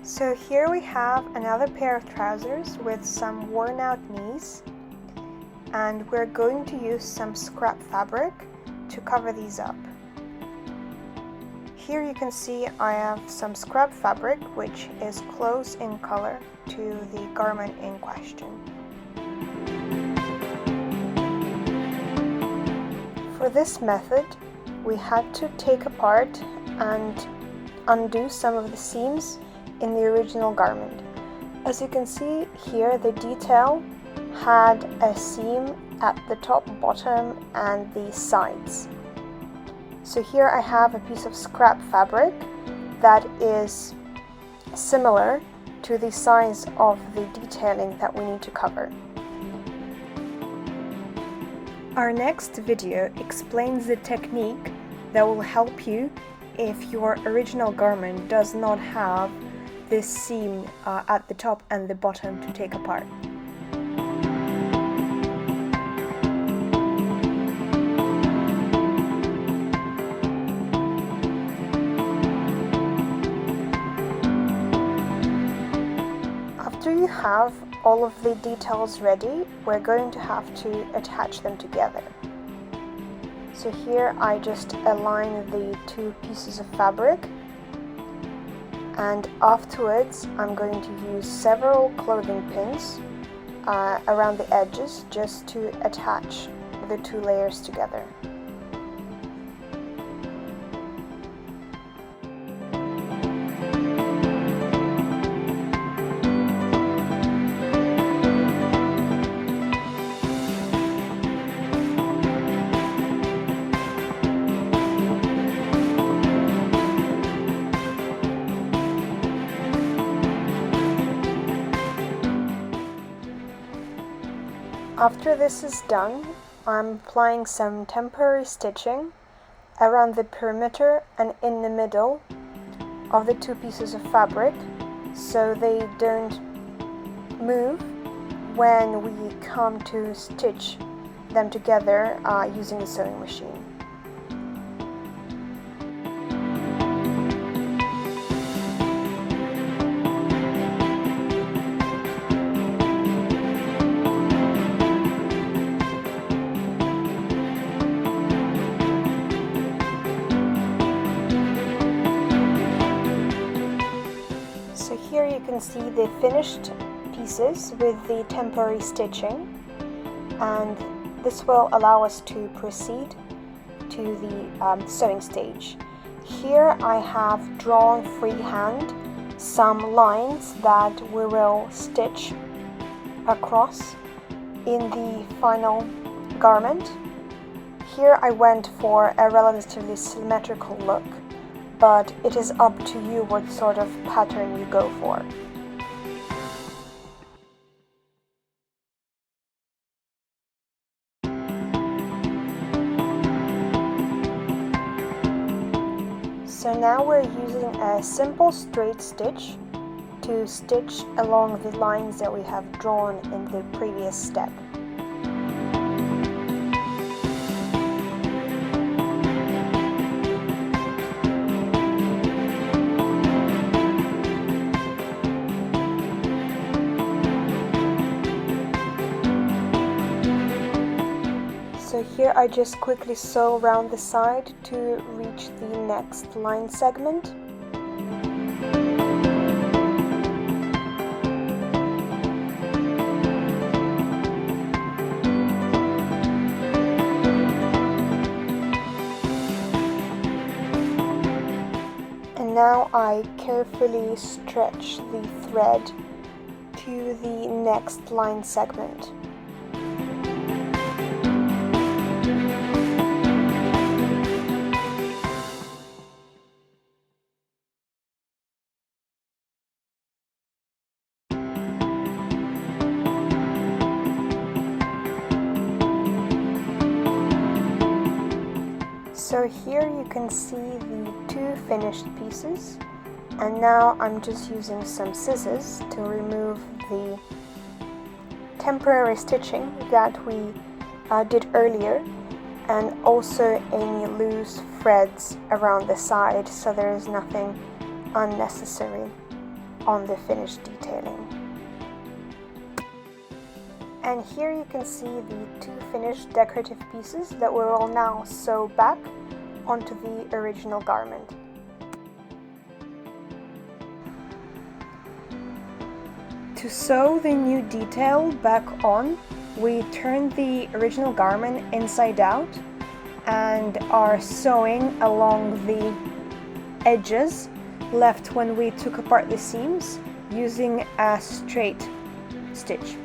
So here we have another pair of trousers with some worn out knees, and we're going to use some scrap fabric to cover these up. Here you can see I have some scrap fabric which is close in color to the garment in question. For this method, we had to take apart and undo some of the seams in the original garment. As you can see here, the detail had a seam at the top, bottom and the sides. So here I have a piece of scrap fabric that is similar to the size of the detailing that we need to cover. Our next video explains the technique that will help you if your original garment does not have this seam at the top and the bottom to take apart. After you have all of the details ready, we're going to have to attach them together. So here I just align the two pieces of fabric, and afterwards I'm going to use several clothing pins around the edges just to attach the two layers together. After this is done, I'm applying some temporary stitching around the perimeter and in the middle of the two pieces of fabric so they don't move when we come to stitch them together using the sewing machine. So here you can see the finished pieces with the temporary stitching, and this will allow us to proceed to the sewing stage. Here I have drawn freehand some lines that we will stitch across in the final garment. Here I went for a relatively symmetrical look, but it is up to you what sort of pattern you go for. So now we're using a simple straight stitch to stitch along the lines that we have drawn in the previous step. So here I just quickly sew around the side to reach the next line segment. And now I carefully stretch the thread to the next line segment. So here you can see the two finished pieces, and now I'm just using some scissors to remove the temporary stitching that we did earlier, and also any loose threads around the side so there is nothing unnecessary. on the finished detailing. And here you can see the two finished decorative pieces that we will now sew back onto the original garment. To sew the new detail back on, we turn the original garment inside out and are sewing along the edges left when we took apart the seams using a straight stitch.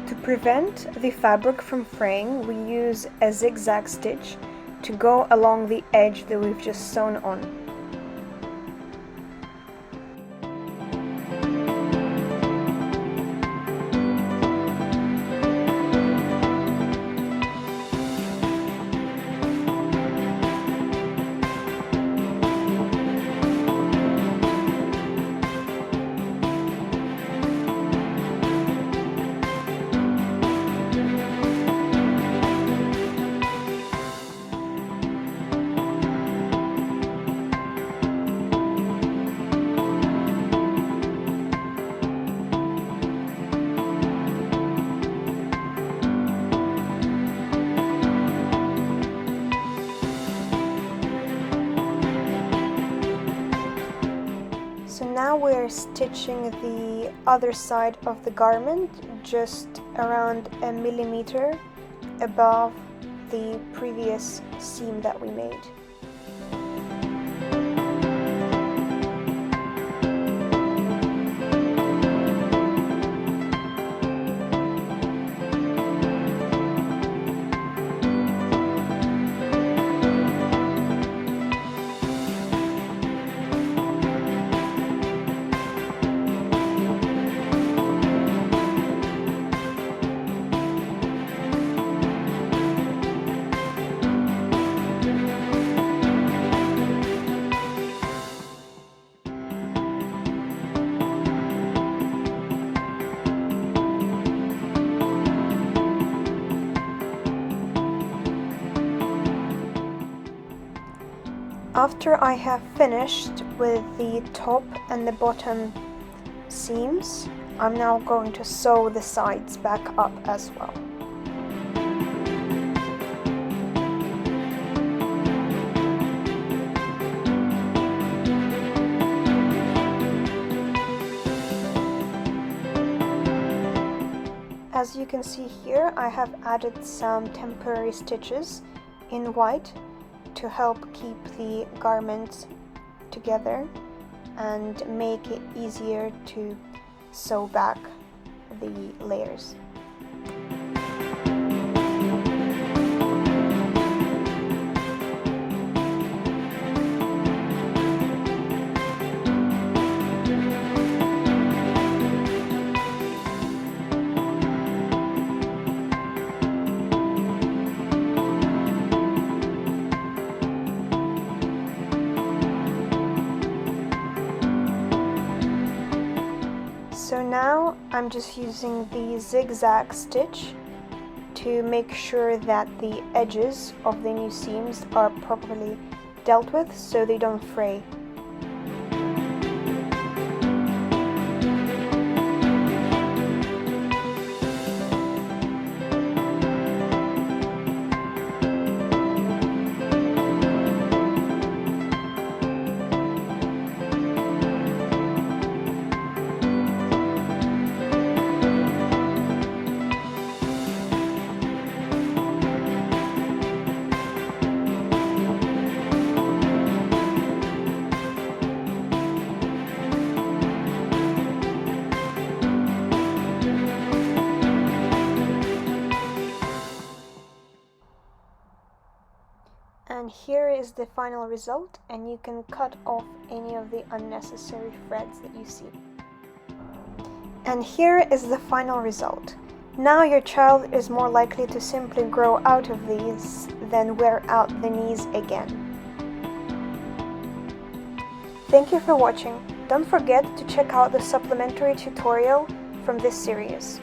To prevent the fabric from fraying, we use a zigzag stitch to go along the edge that we've just sewn on. So now we're stitching the other side of the garment just around a millimeter above the previous seam that we made. After I have finished with the top and the bottom seams, I'm now going to sew the sides back up as well. As you can see here, I have added some temporary stitches in white to help keep the garments together and make it easier to sew back the layers. So now I'm just using the zigzag stitch to make sure that the edges of the new seams are properly dealt with so they don't fray. And here is the final result, and you can cut off any of the unnecessary threads that you see. And here is the final result. Now your child is more likely to simply grow out of these than wear out the knees again. Thank you for watching. Don't forget to check out the supplementary tutorial from this series.